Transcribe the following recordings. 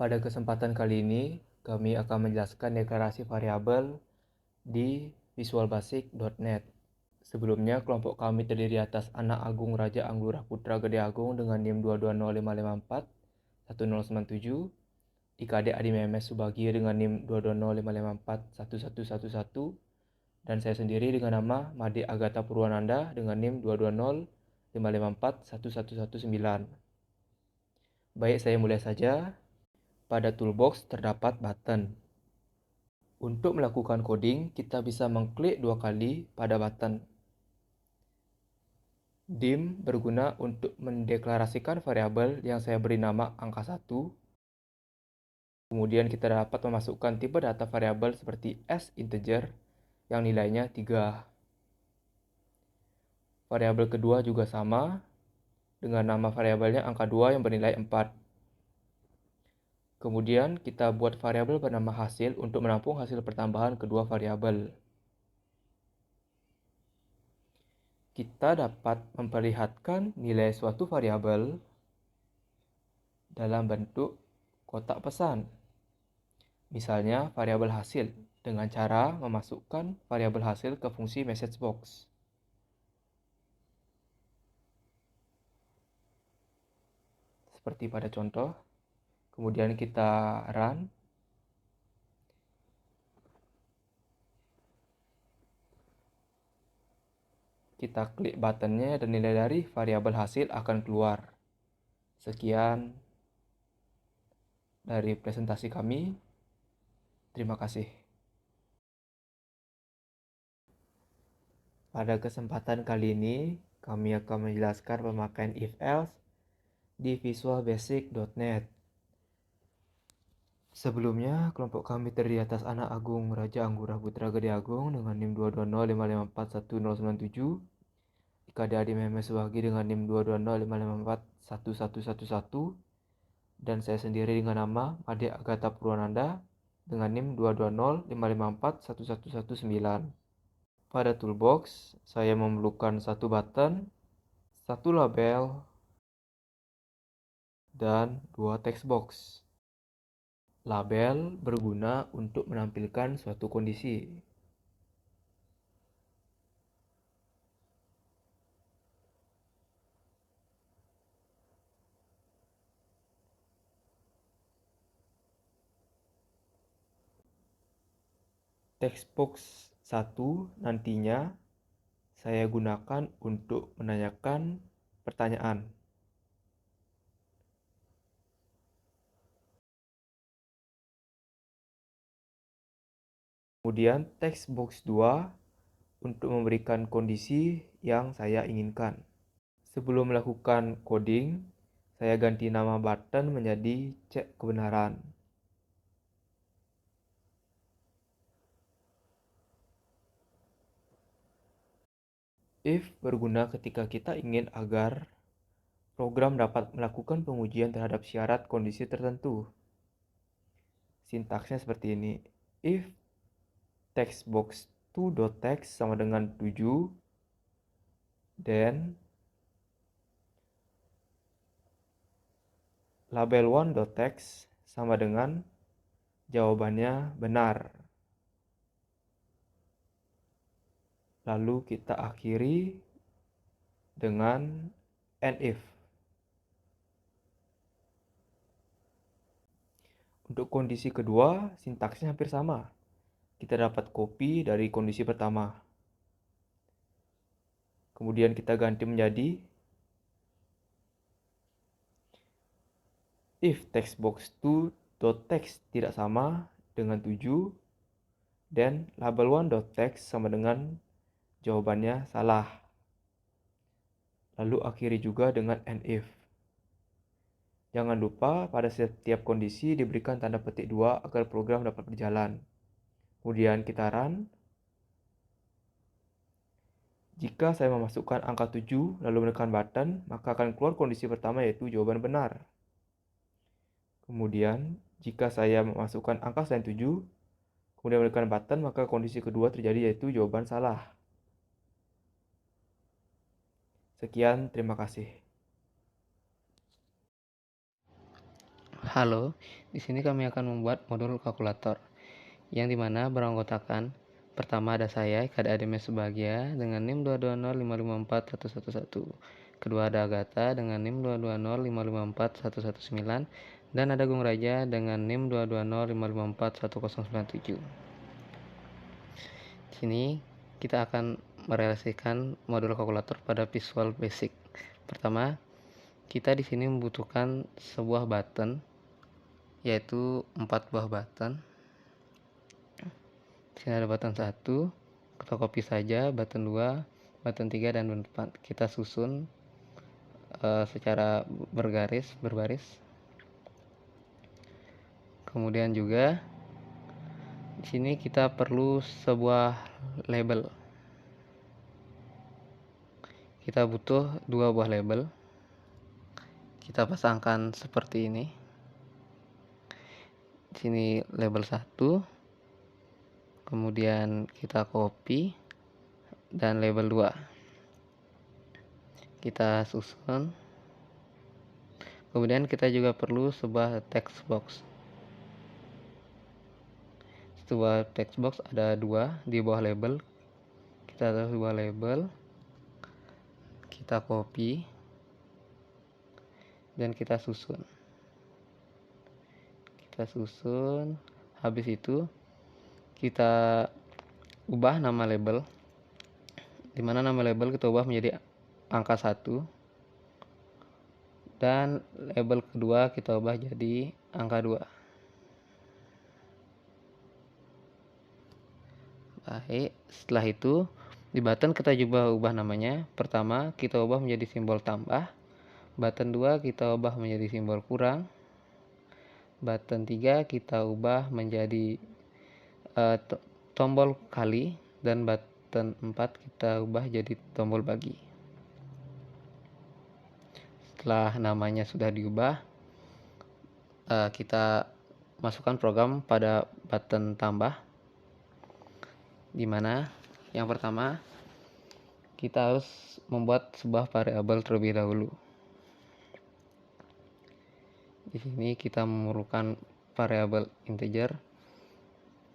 Pada kesempatan kali ini, kami akan menjelaskan deklarasi variabel di visualbasic.net. Sebelumnya, kelompok kami terdiri atas Anak Agung Raja Anggurah Putra Gede Agung dengan NIM 22055411097, IKD Adi Memes Subagi dengan NIM 22055411111, dan saya sendiri dengan nama Made Agatha Purwananda dengan NIM 22055541119. Baik, saya mulai saja. Pada toolbox terdapat button. Untuk melakukan coding, kita bisa mengklik 2 kali pada button. Dim berguna untuk mendeklarasikan variabel yang saya beri nama angka 1. Kemudian kita dapat memasukkan tipe data variabel seperti s integer yang nilainya 3. Variabel kedua juga sama, dengan nama variabelnya angka 2 yang bernilai 4. Kemudian kita buat variabel bernama hasil untuk menampung hasil pertambahan kedua variabel. Kita dapat memperlihatkan nilai suatu variabel dalam bentuk kotak pesan. Misalnya variabel hasil dengan cara memasukkan variabel hasil ke fungsi message box. Seperti pada contoh. Kemudian kita run. Kita klik buttonnya dan nilai dari variabel hasil akan keluar. Sekian dari presentasi kami. Terima kasih. Pada kesempatan kali ini, kami akan menjelaskan pemakaian if-else di visualbasic.net. Sebelumnya, kelompok kami terdiri atas Anak Agung Raja Anggurah Putra Gede Agung dengan NIM 22055541097, IKD Adi Memes Subagi dengan NIM 22055541111, dan saya sendiri dengan nama Made Agatha Purwananda dengan NIM 22055541119. Pada toolbox, saya memerlukan satu button, satu label, dan 2 text box. Label berguna untuk menampilkan suatu kondisi. Text box 1 nantinya saya gunakan untuk menanyakan pertanyaan. Kemudian text box 2 untuk memberikan kondisi yang saya inginkan. Sebelum melakukan coding, saya ganti nama button menjadi cek kebenaran. If berguna ketika kita ingin agar program dapat melakukan pengujian terhadap syarat kondisi tertentu. Sintaksnya seperti ini. If textbox 2.text sama dengan 7, then label 1.text sama dengan jawabannya benar. Lalu kita akhiri dengan and if. Untuk kondisi kedua, sintaksnya hampir sama. Kita dapat copy dari kondisi pertama. Kemudian kita ganti menjadi if textbox 2.text tidak sama dengan 7, then label 1.text sama dengan jawabannya salah. Lalu akhiri juga dengan and if. Jangan lupa pada setiap kondisi diberikan tanda petik 2 agar program dapat berjalan. Kemudian kita run. Jika saya memasukkan angka 7 lalu menekan button, maka akan keluar kondisi pertama yaitu jawaban benar. Kemudian jika saya memasukkan angka selain 7, kemudian menekan button, maka kondisi kedua terjadi yaitu jawaban salah. Sekian, terima kasih. Halo, di sini kami akan membuat modul kalkulator yang dimana beranggotakan pertama ada saya, Ikade Ademes Subagia dengan NIM 220554111. Kedua ada Agatha dengan NIM 220554119 dan ada Gung Raja dengan NIM 220554197. Di sini kita akan merealisasikan modul kalkulator pada Visual Basic. Pertama, kita di sini membutuhkan sebuah button yaitu 4 buah button. Di sini ada button 1, kita copy saja, button 2, button 3 dan button 4. Kita susun secara berbaris. Kemudian juga di sini kita perlu sebuah label. Kita butuh 2 buah label. Kita pasangkan seperti ini. Di sini label 1. Kemudian kita copy dan label 2. Kita susun. Kemudian kita juga perlu sebuah text box. Sebuah text box ada 2 di bawah label. Kita taruh sebuah label. Kita copy dan kita susun. Habis itu kita ubah nama label, dimana nama label kita ubah menjadi angka 1 dan label kedua kita ubah jadi angka 2. Baik, setelah itu di button kita juga ubah namanya. Pertama kita ubah menjadi simbol tambah, button 2 kita ubah menjadi simbol kurang, button 3 kita ubah menjadi tombol kali, dan button 4 kita ubah jadi tombol bagi. Setelah namanya sudah diubah, kita masukkan program pada button tambah, dimana yang pertama kita harus membuat sebuah variabel terlebih dahulu. Di sini kita memerlukan variabel integer.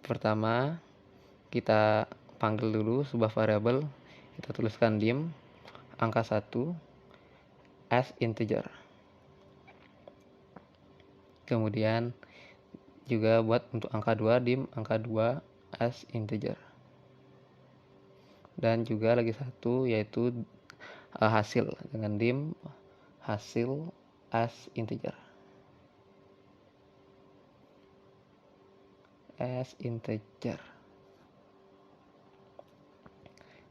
Pertama kita panggil dulu sebuah variabel, kita tuliskan dim angka 1 as integer. Kemudian juga buat untuk angka 2 dim angka 2 as integer. Dan juga lagi satu yaitu hasil dengan dim hasil as integer.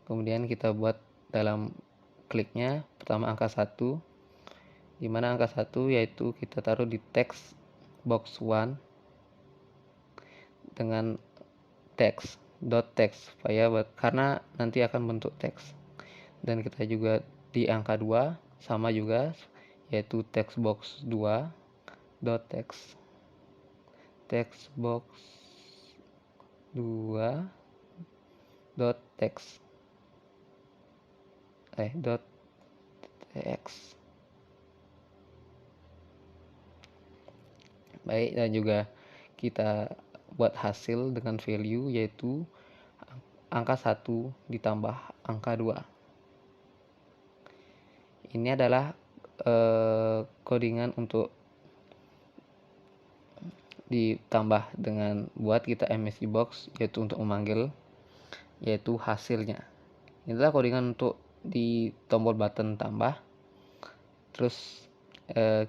Kemudian kita buat dalam kliknya pertama angka 1, dimana angka 1 yaitu kita taruh di text box 1 dengan text supaya karena nanti akan bentuk teks. Dan kita juga di angka 2 sama juga yaitu text box 2 text box 2 text baik. Dan juga kita buat hasil dengan value yaitu angka 1 ditambah angka 2. Ini adalah codingan untuk ditambah dengan buat kita MSI box yaitu untuk memanggil yaitu hasilnya. Inilah codingan untuk di tombol button tambah. Terus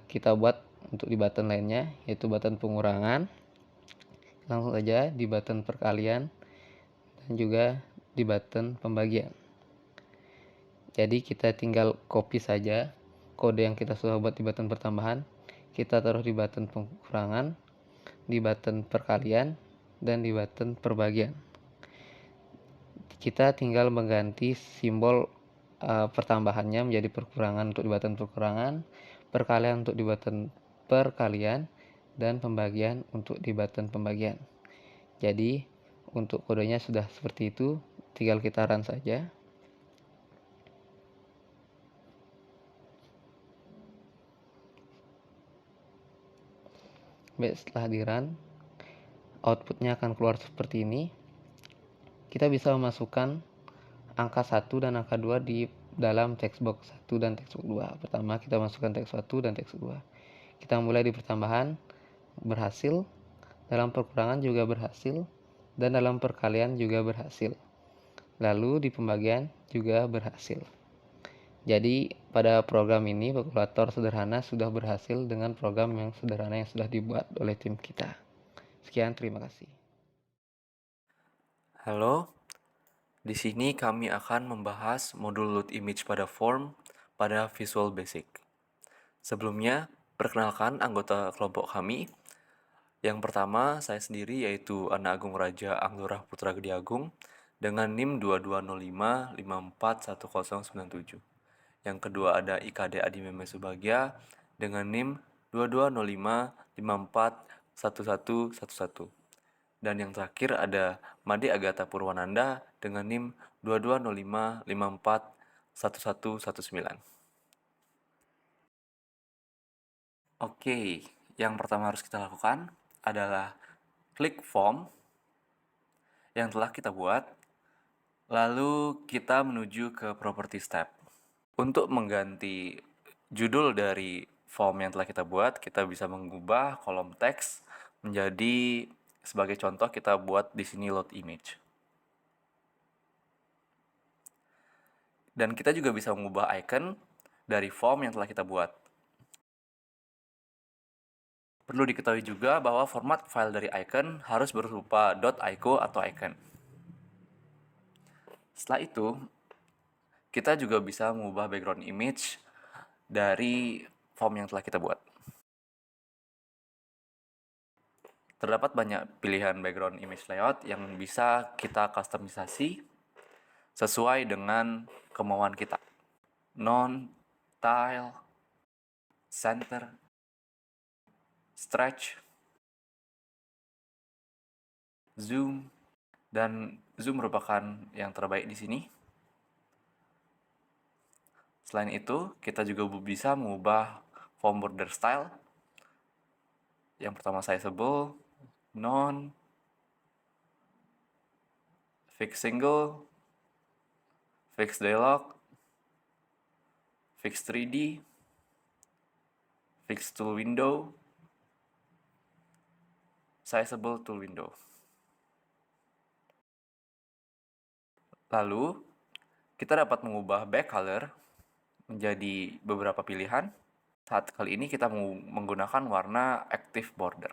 kita buat untuk di button lainnya yaitu button pengurangan, langsung saja di button perkalian dan juga di button pembagian. Jadi kita tinggal copy saja kode yang kita sudah buat di button pertambahan, kita taruh di button pengurangan, di button perkalian dan di button perbagian. Kita tinggal mengganti simbol pertambahannya menjadi perkurangan untuk di button perkurangan, perkalian untuk di button perkalian, dan pembagian untuk di button pembagian. Jadi untuk kodenya sudah seperti itu, tinggal kita run saja. Setelah di run, outputnya akan keluar seperti ini. Kita bisa memasukkan angka 1 dan angka 2 di dalam text box 1 dan text box 2. Pertama kita masukkan text 1 dan text 2. Kita mulai di pertambahan, berhasil, dalam perkurangan juga berhasil, dan dalam perkalian juga berhasil. Lalu di pembagian juga berhasil. Jadi pada program ini kalkulator sederhana sudah berhasil dengan program yang sederhana yang sudah dibuat oleh tim kita. Sekian, terima kasih. Halo, di sini kami akan membahas modul load image pada form pada Visual Basic. Sebelumnya, perkenalkan anggota kelompok kami. Yang pertama, saya sendiri yaitu Ana Agung Raja Anglurah Putra Gede Agung dengan NIM 2205541097. Yang kedua ada IKD Adi Meme Subagya dengan NIM 2205541111. Dan yang terakhir ada Made Agatha Purwananda dengan NIM 2205541119. Oke, yang pertama harus kita lakukan adalah klik form yang telah kita buat, lalu kita menuju ke Properties tab. Untuk mengganti judul dari form yang telah kita buat, kita bisa mengubah kolom teks menjadi, sebagai contoh kita buat di sini load image. Dan kita juga bisa mengubah icon dari form yang telah kita buat. Perlu diketahui juga bahwa format file dari icon harus berupa .ico atau icon. Setelah itu, kita juga bisa mengubah background image dari form yang telah kita buat. Terdapat banyak pilihan background image layout yang bisa kita customisasi sesuai dengan kemauan kita. Non, tile, center, stretch, zoom, dan zoom merupakan yang terbaik di sini. Selain itu, kita juga bisa mengubah form border style. Yang pertama saya sebut non, fix single, fix dialog, fix 3D, fix tool window, sizable tool window. Lalu, kita dapat mengubah back color menjadi beberapa pilihan. Saat kali ini kita menggunakan warna active border.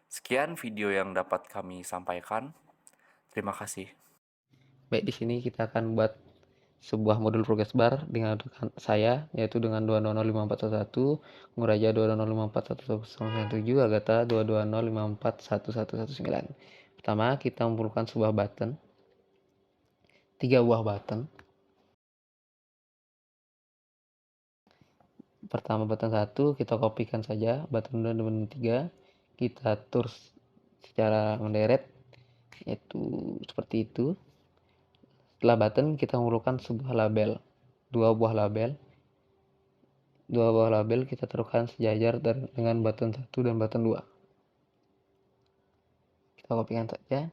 Sekian video yang dapat kami sampaikan. Terima kasih. Baik, di sini kita akan buat sebuah modul progress bar dengan rekan saya, yaitu dengan 2205411, Nguraja 220541197, Agatha 220541119. Pertama, kita memerlukan sebuah button, 3 buah button. Pertama button 1 kita kopikan saja, button 2 dan button 3 kita atur secara menderet, yaitu seperti itu. Setelah button kita memerlukan sebuah label, 2 buah label kita taruhkan sejajar dengan button 1 dan button 2. Kita kopikan saja,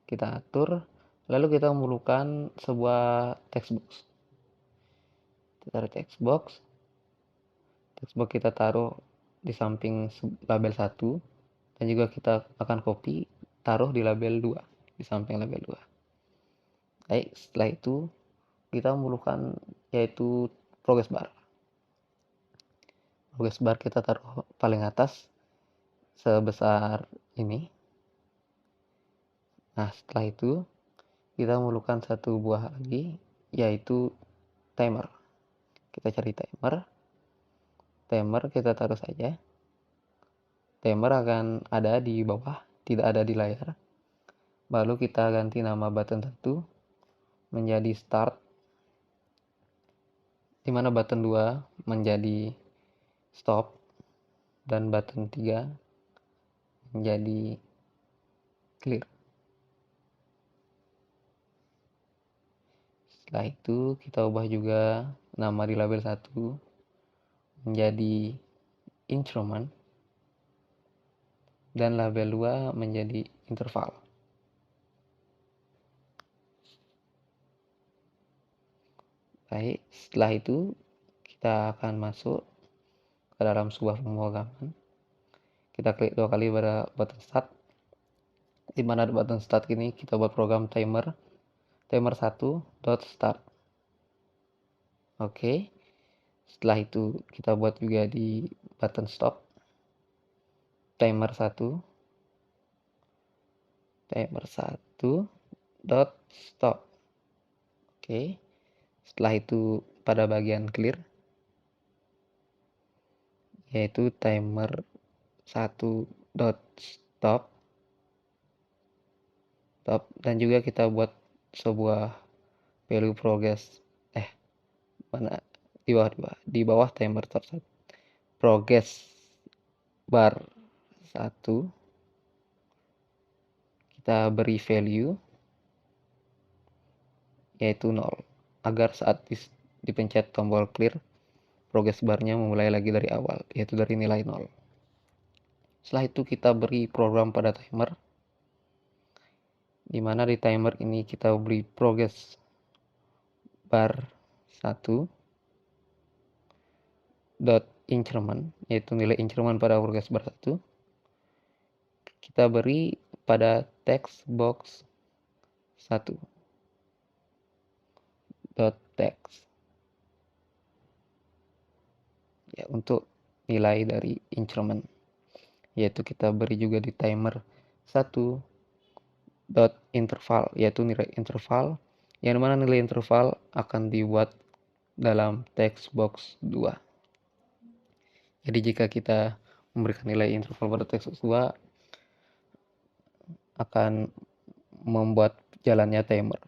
kita atur, lalu kita memerlukan sebuah text box. Kita taruh text box kita taruh di samping label 1, dan juga kita akan copy taruh di label 2, di samping label 2. Baik, setelah itu kita memerlukan yaitu progress bar. Progress bar kita taruh paling atas sebesar ini. Nah, setelah itu kita memerlukan satu buah lagi, yaitu timer. Kita cari timer kita taruh saja. Timer akan ada di bawah, tidak ada di layar. Lalu kita ganti nama button 1 menjadi start, di mana button 2 menjadi stop, dan button 3 menjadi clear. Setelah itu kita ubah juga nama di label 1 menjadi instrument, dan label 2 menjadi interval. Baik, setelah itu kita akan masuk ke dalam sebuah pemrograman. Kita klik 2 kali pada button start. Di mana di button start ini kita buat program timer 1.start. Oke. Setelah itu kita buat juga di button stop timer 1 dot stop. Oke. Setelah itu pada bagian clear yaitu timer 1 dot stop dan juga kita buat sebuah value progress di bawah timer tersebut progress bar 1 kita beri value yaitu 0 agar saat dipencet tombol clear progress barnya memulai lagi dari awal yaitu dari nilai 0. Setelah itu kita beri program pada timer di mana di timer ini kita beri progress bar 1 dot increment yaitu nilai increment pada progress bar 1 kita beri pada text box 1 dot text ya untuk nilai dari increment yaitu kita beri juga di timer 1 dot interval yaitu nilai interval yang mana nilai interval akan dibuat dalam text box 2. Jadi jika kita memberikan nilai interval pada text box 2 akan membuat jalannya timer.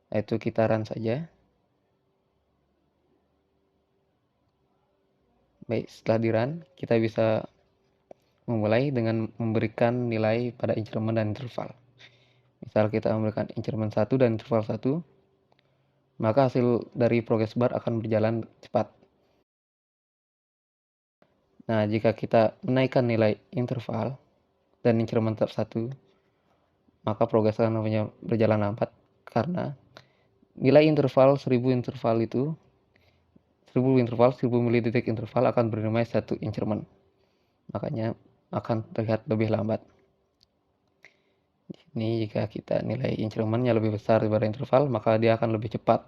Itu kita run saja. Baik, setelah di run kita bisa memulai dengan memberikan nilai pada increment dan interval. Misal kita memberikan increment 1 dan interval 1, maka hasil dari progress bar akan berjalan cepat. Nah, jika kita menaikkan nilai interval dan increment 1, maka progress akan berjalan lambat karena nilai interval 1000 milidetik interval akan bernilai 1 increment. Makanya akan terlihat lebih lambat. Ini jika kita nilai incrementnya lebih besar daripada interval, maka dia akan lebih cepat.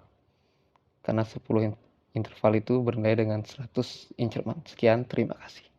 Karena 10 interval itu bernilai dengan 100 increment. Sekian, terima kasih.